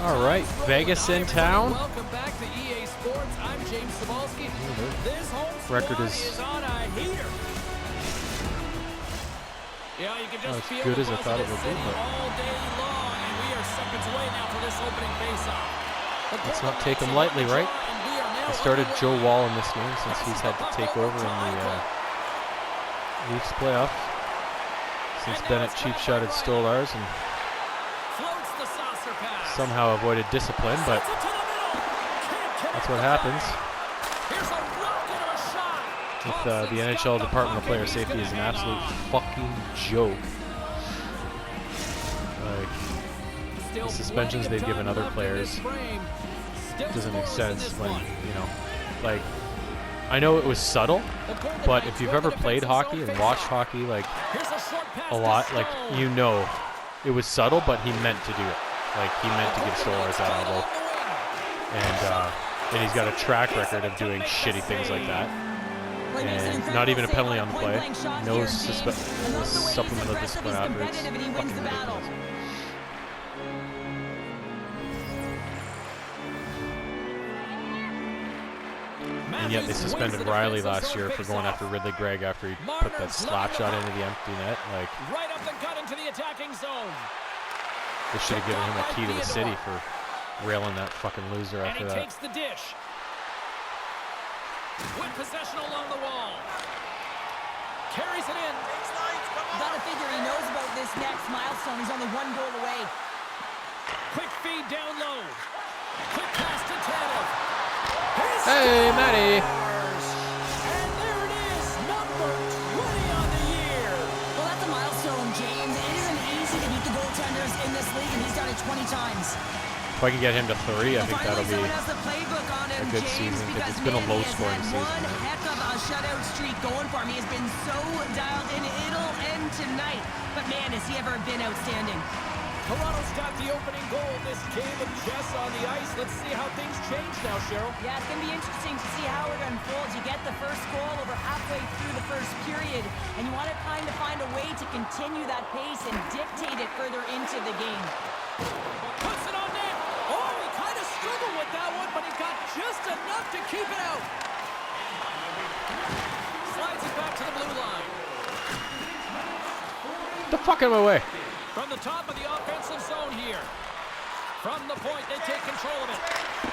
All right, Vegas in town. Welcome back to EA Sports. I'm James Cebulski. This home Record is on a heater. Yeah, you can just as feel good the as I buzz thought of it the would be, city but all day long, and we are seconds away now for this opening faceoff. let's not take him lightly, right? I started Joe Wall in this game since he's had to take over in the Leafs playoffs. Since Bennett cheap shotted stole ours and somehow avoided discipline, but that's what happens. With the NHL Department of Player Safety is an absolute fucking joke. Like, the suspensions they've given other players doesn't make sense when, you know, like, I know it was subtle, but if you've ever played hockey and watched hockey, like, a lot, like, you know it was subtle, but he meant to do it. Like, he meant to give Stolarz that elbow. And he's got a track record of doing shitty things like that. And not even a penalty on the play. No supplemental discipline after. It's fucking ridiculous. And yet they suspended Riley last year for going after Ridley Gregg after he put that slap shot into the empty net. Like, they should have given him a key to the city for railing that fucking loser after that. Takes the dish. With possession along the wall. Carries it in. Gotta figure he knows about this next milestone. He's only one goal away. Quick feed down low. Quick pass to Tanev. Hey, Matty. And there it is, number 20 on the year. Well, that's a milestone, James. It isn't easy to beat the goaltenders in this league, and he's done it 20 times. If I can get him to 3, I think that'll be a good season, because it's been a low-scoring season. One heck of a shutout streak going for him. He has been so dialed in. It'll end tonight. But, man, has he ever been outstanding. Toronto's got the opening goal of this game with Jess on the ice. Let's see how things change now, Cheryl. Yeah, it's going to be interesting to see how it unfolds. You get the first goal over halfway through the first period, and you want to kind of find a way to continue that pace and dictate it further into the game. Puts it on net. Oh, he kind of struggled with that one, but he got just enough to keep it out. Slides it back to the blue line. Get the fuck out of my way. From the top of the offensive zone here. From the point, they take control of it.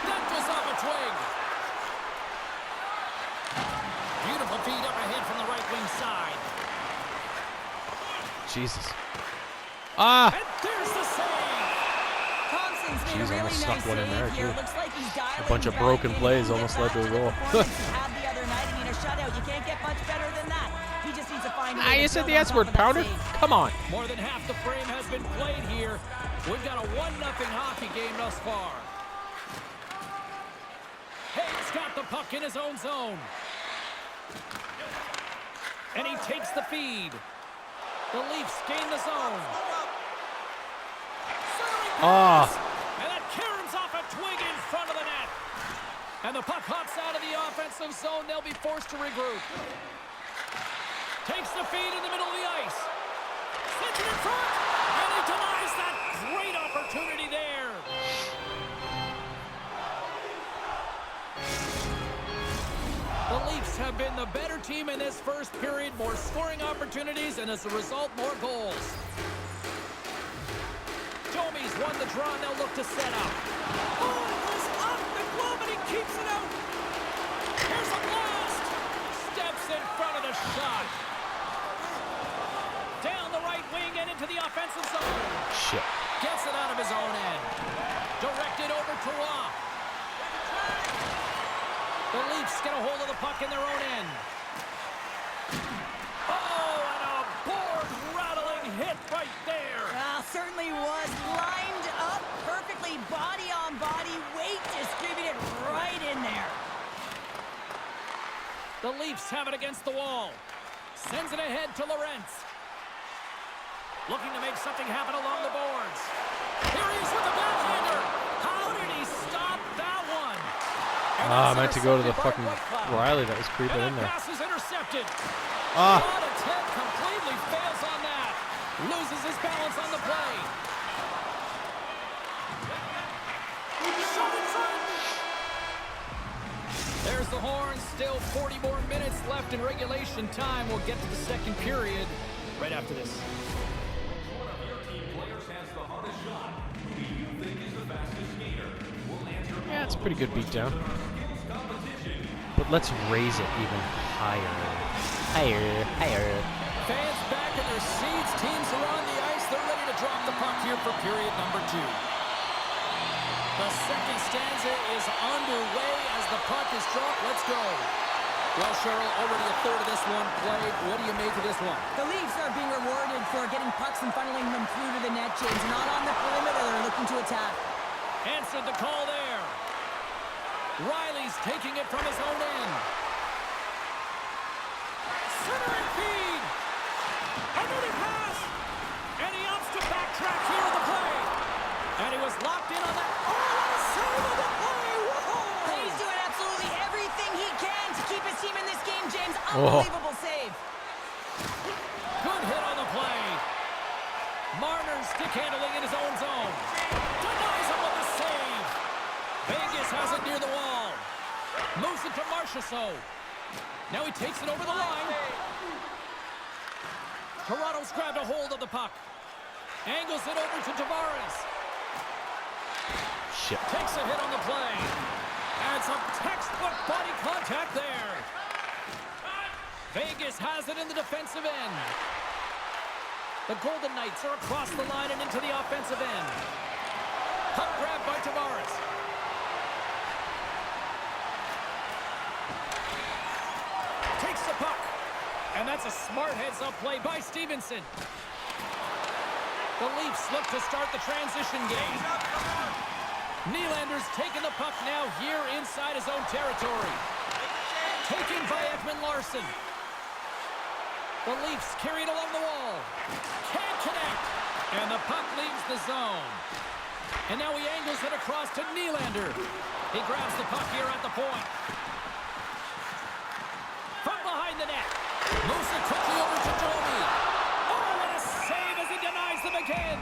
That goes off a twig. Beautiful feed up ahead from the right wing side. Jesus. Ah! And there's the save. Thompson's made Jeez, a really almost nice snuck one in there, save here. too. Looks like he's dialing A bunch of back broken in. plays Get almost back led to a that goal. performance he had the other night. I mean, a shutout. You can't get much better than that. He just needs to find a way to You said build the on S word, top of that Pounder? save. Come on. More than half the frame has been played here. We've got a 1-0 hockey game thus far. Hayes got the puck in his own zone. And he takes the feed. The Leafs gain the zone. Ah. And that caroms off a twig in front of the net. And the puck hops out of the offensive zone. They'll be forced to regroup. Takes the feed in the middle of the ice. Sends it in front. And he denies that great opportunity there. The Leafs have been the better team in this first period. More scoring opportunities, and as a result, more goals. Domi's won the draw, and they'll look to set up. Oh, it goes off the glove, and he keeps it out. Here's a blast. Steps in front of the shot. Down the right wing and into the offensive zone. Shit. Gets it out of his own end. Directed over to Roy. The Leafs get a hold of the puck in their own end. Oh, and a board-rattling hit right there. Certainly was lined up perfectly, body on body, weight distributed right in there. The Leafs have it against the wall. Sends it ahead to Lorentz. Looking to make something happen along the boards. Here he is with the backhander. How did he stop that one? I meant to go to the fucking Riley that was creeping in there. Pass is intercepted. Ah. Shot attempt completely fails on that. Loses his balance on the play. the horn. Still 40 more minutes left in regulation time. We'll get to the second period right after this. One of your team players has the hardest shot. Who do you think is the fastest skater? We'll answer Yeah, it's a pretty good beatdown. But let's raise it even higher. Higher. Fans back in their seats. Teams are on the ice. They're ready to drop the puck here for period number 2. The second stanza is underway as the puck is dropped. Let's go. Well, Cheryl, already a third of this one played. What do you make of this one? The Leafs are being rewarded for getting pucks and funneling them through to the net, James. Not on the perimeter. They're looking to attack. Answered the call there. Riley's taking it from his own end. Centering feed. Another pass. And he opts to backtrack here in the play. And he was locked in on that. Oh, what a save of the play. Whoa. He's doing absolutely everything he can to keep his team in this game, James. Unbelievable save. Good hit on the play. Marner stick handling in his own zone. Denies him with the save. Vegas has it near the wall. Moves it to Marchessault. Now he takes it over the line. Toronto's grabbed a hold of the puck. Angles it over to Tavares. Shit. Takes a hit on the play. And some textbook body contact there. Vegas has it in the defensive end. The Golden Knights are across the line and into the offensive end. Puck grab by Tavares. Takes the puck. And that's a smart heads-up play by Stevenson. The Leafs look to start the transition game. Nylander's taking the puck now here inside his own territory. Taken by Ekman-Larsson. The Leafs carry it along the wall. Can't connect. And the puck leaves the zone. And now he angles it across to Nylander. He grabs the puck here at the point. From behind the net. Moves it quickly over to Domi. Oh, what a save as he denies them again.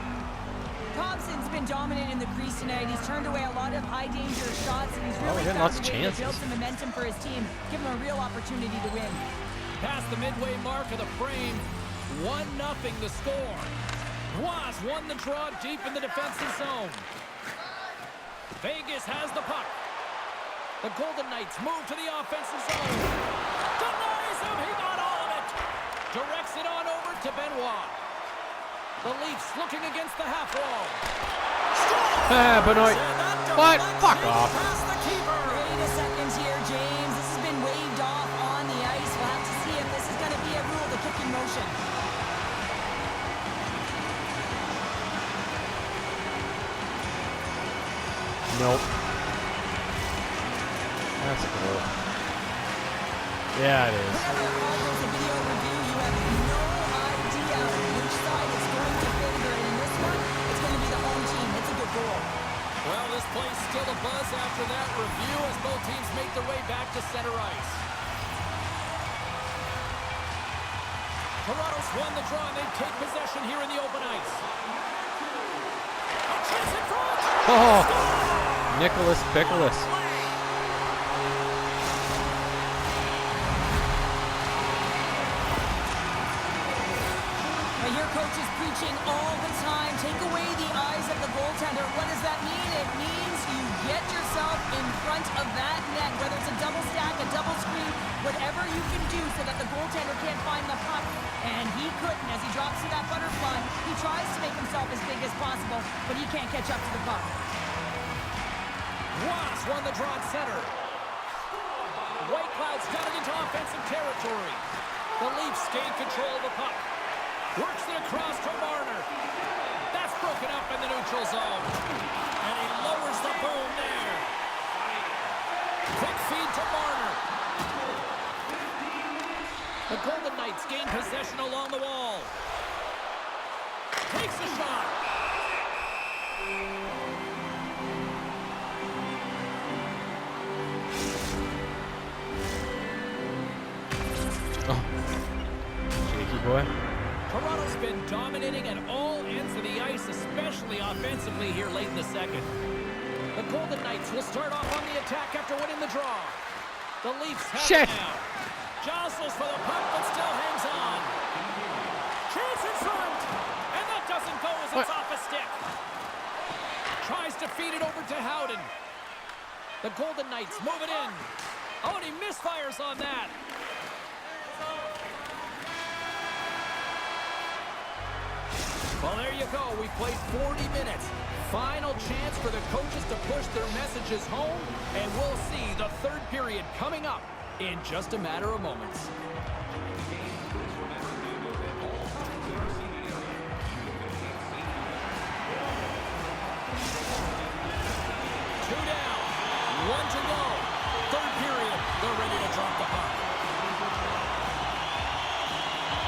Thompson's been dominant in the crease tonight. He's turned away a lot of high-danger shots, and he's really getting lots of found a way to chances. build some momentum for his team, give him a real opportunity to win. Past the midway mark of the frame, 1-0 the score. Roy won the draw deep in the defensive zone. Vegas has the puck. The Golden Knights move to the offensive zone. Denies him, he got all of it. Directs it on over to Benoit. The Leafs looking against the half wall. Benoit. What? Fuck off. Past the keeper. Wait a second here, James. This has been waved off on the ice. We'll have to see if this is going to be a rule, the kicking motion. Nope. That's a goal. Yeah, it is. Whenever there's a video review, you have no idea which side it's going to favor. And in this one, it's going to be the home team. It's a good goal. Well, this play's still a buzz after that review as both teams make their way back to center ice. Toronto's won the draw and they take possession here in the open ice. A chance in front! Oh, Nicholas Pickles. Now your coach is preaching all the time. Take away the eyes of the goaltender. What does that mean? It means you get yourself in front of that net, whether it's a double stack, a double screen, whatever you can do so that the goaltender can't find the puck. And he couldn't as he drops to that butterfly. He tries to make himself as big as possible, but he can't catch up to the puck. Ross won the draw at center. White Cloud's got it into offensive territory. The Leafs gain control of the puck. Works it across to Marner. That's broken up in the neutral zone. And he lowers the boom there. Quick feed to Marner. The Golden Knights gain possession along the wall. Takes a shot. Shaky boy. Toronto's been dominating at all ends of the ice, especially offensively here late in the second. The Golden Knights will start off on the attack after winning the draw. The Leafs have Shit. it now. Jostles for the puck, but still hangs on. Chance in front. And that doesn't go as it's off a stick. Tries to feed it over to Howden. The Golden Knights move it in. Oh, and he misfires on that. Well, there you go. We played 40 minutes. Final chance for the coaches to push their messages home, and we'll see the third period coming up in just a matter of moments. Two down, one to go. Third period, they're ready to drop the puck.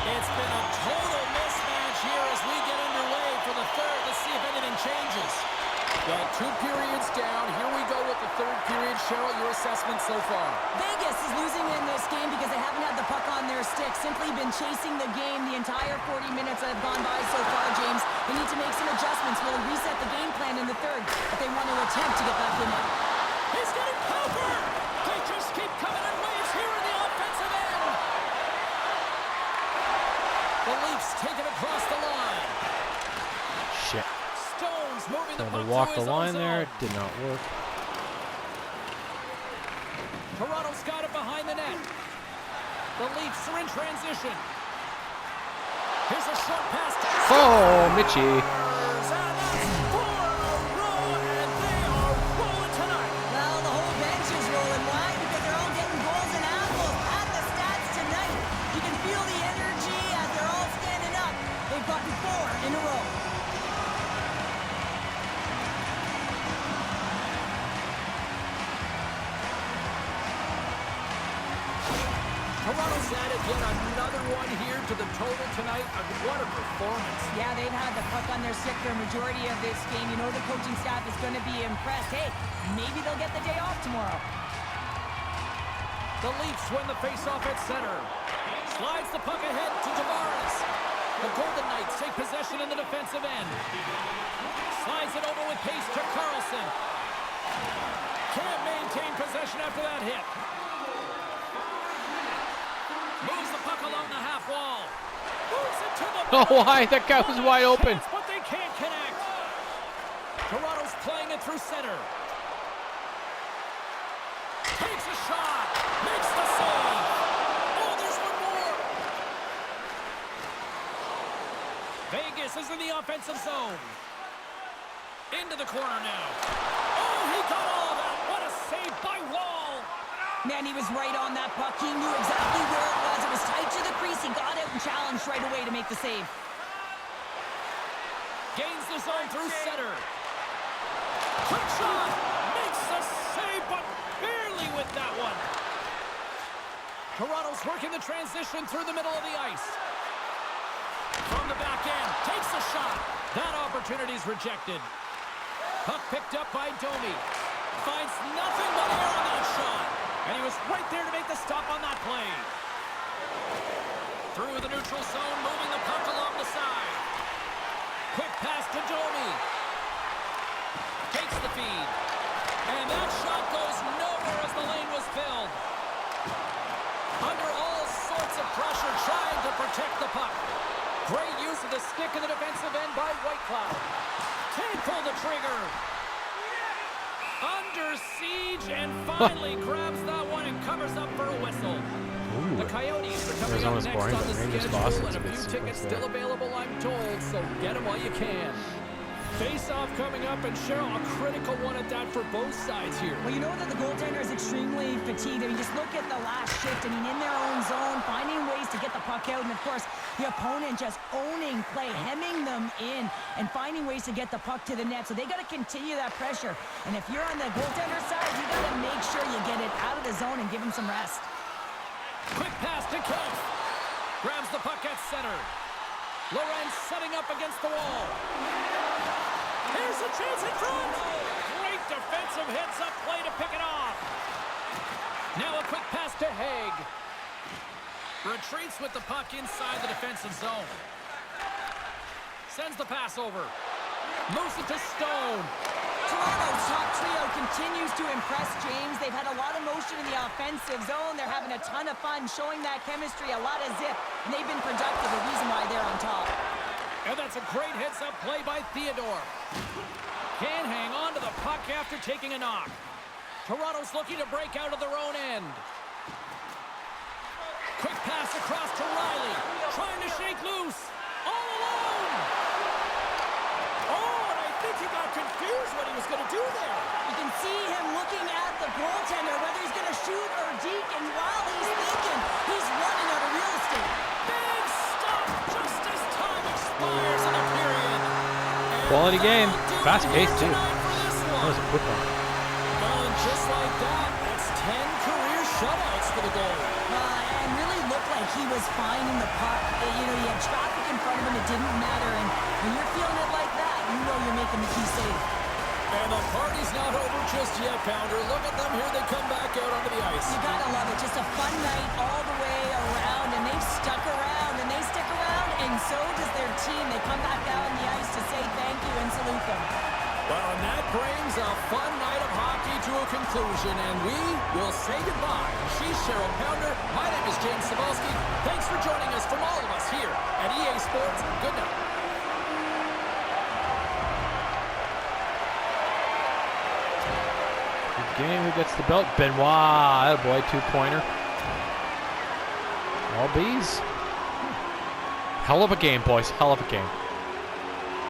It's been a total mismatch here as we get underway for the third. Let's see if anything changes. Well, 2 periods down. Here we go with the third period. Cheryl, your assessment so far? Vegas is losing in this game because they haven't had the puck on their stick. Simply been chasing the game the entire 40 minutes that have gone by so far, James. They need to make some adjustments. Really reset the game plan in the third if they want to attempt to get back in it. He's getting power! They just keep coming in waves here in the offensive end. The Leafs take it across the line. Shit. Stones moving the Trying puck to walk to the his own line there. zone. Did not work. Toronto's got it behind the net. The Leafs are in transition. Here's a short pass to Oh, Mitchie. and that's 4 row, and they are rolling tonight. Well, the whole bench is rolling. Why? Because they're all getting goals and apples at the stats tonight. You can feel the energy as they're all standing up. They've gotten 4 in a row. Toronto's added yet another one here to the total tonight. What a performance. Yeah, they've had the puck on their stick for a majority of this game. You know the coaching staff is going to be impressed. Hey, maybe they'll get the day off tomorrow. The Leafs win the faceoff at center. Slides the puck ahead to Tavares. The Golden Knights take possession in the defensive end. Slides it over with pace to Carlson. Can't maintain possession after that hit. Moves the puck along the half wall. Moves it to the Oh, why? That guy was wide open. But they can't connect. Toronto's playing it through center. Takes a shot. Makes the save. Oh, there's one more. Vegas is in the offensive zone. Into the corner now. Oh, he got all of that. What a save by Wall. Man, he was right on that puck. He knew exactly where it was. It was tight to the crease. He got out and challenged right away to make the save. Gains the zone through center. Quick shot. Makes the save, but barely with that one. Toronto's working the transition through the middle of the ice. From the back end. Takes the shot. That opportunity's rejected. Puck picked up by Domi. Finds nothing but air on that shot. And he was right there to make the stop on that play. Through the neutral zone, moving the puck along the side. Quick pass to Domi. Takes the feed. And that shot goes nowhere as the lane was filled. Under all sorts of pressure, trying to protect the puck. Great use of the stick in the defensive end by Whitecloud. Can't pull the trigger. Under siege and finally grabs that one and covers up for a whistle. Ooh. The Coyotes are coming up Arizona's next boring, on but the Rangers schedule, Boston's and a a good few sequence tickets there. still available, I'm told, so get them while you can. Face-off coming up, and Cheryl, a critical one at that for both sides here. Well, you know that the goaltender is extremely fatigued. I mean, just look at the last shift. I mean, in their own zone, finding ways to get the puck out. And, of course, the opponent just owning play, hemming them in, and finding ways to get the puck to the net. So they got to continue that pressure. And if you're on the goaltender side, you got to make sure you get it out of the zone and give him some rest. Quick pass to Keith. Grabs the puck at center. Lorenz setting up against the wall. Here's a chance in front. Great defensive heads-up play to pick it off. Now a quick pass to Haig. Retreats with the puck inside the defensive zone. Sends the pass over. Moves it to Stone. Toronto's top trio continues continues to impress, James. They've had a lot of motion in the offensive zone. They're having a ton of fun showing that chemistry, a lot of zip, and they've been productive, the reason why they're on top. And that's a great heads-up play by Theodore. Can't hang on to the puck after taking a knock. Toronto's looking to break out of their own end. Quick pass across to Riley. Trying to shake loose. All alone. Oh, and I think he got confused what he was going to do there. You can see him looking at the goaltender, whether he's going to shoot or deke, and while he's thinking, he's running out of real estate. Big stop just as time expires in the period. Quality game. Fast paced, too. That That was a quick one. Well, and just like that, that's 10 career shutouts for the goal. And really looked like he was finding the puck. You know, he had traffic in front of him. It didn't matter. And when you're feeling it like that, you know you're making the key save. And the party's not over just yet, Pounder. Look at them here. They come back out onto the ice. You gotta love it. Just a fun night all the way around. And they've stuck around. And they stick around. And so does their team. They come back out on the ice to say thank you and salute them. Well, and that brings a fun night of hockey to a conclusion, and we will say goodbye. She's Cheryl Pounder. My name is James Cebulski. Thanks for joining us from all of us here at EA Sports. Good night. Good game. Who gets the belt? Benoit. Attaboy, 2-pointer. All bees. Hell of a game, boys. Hell of a game.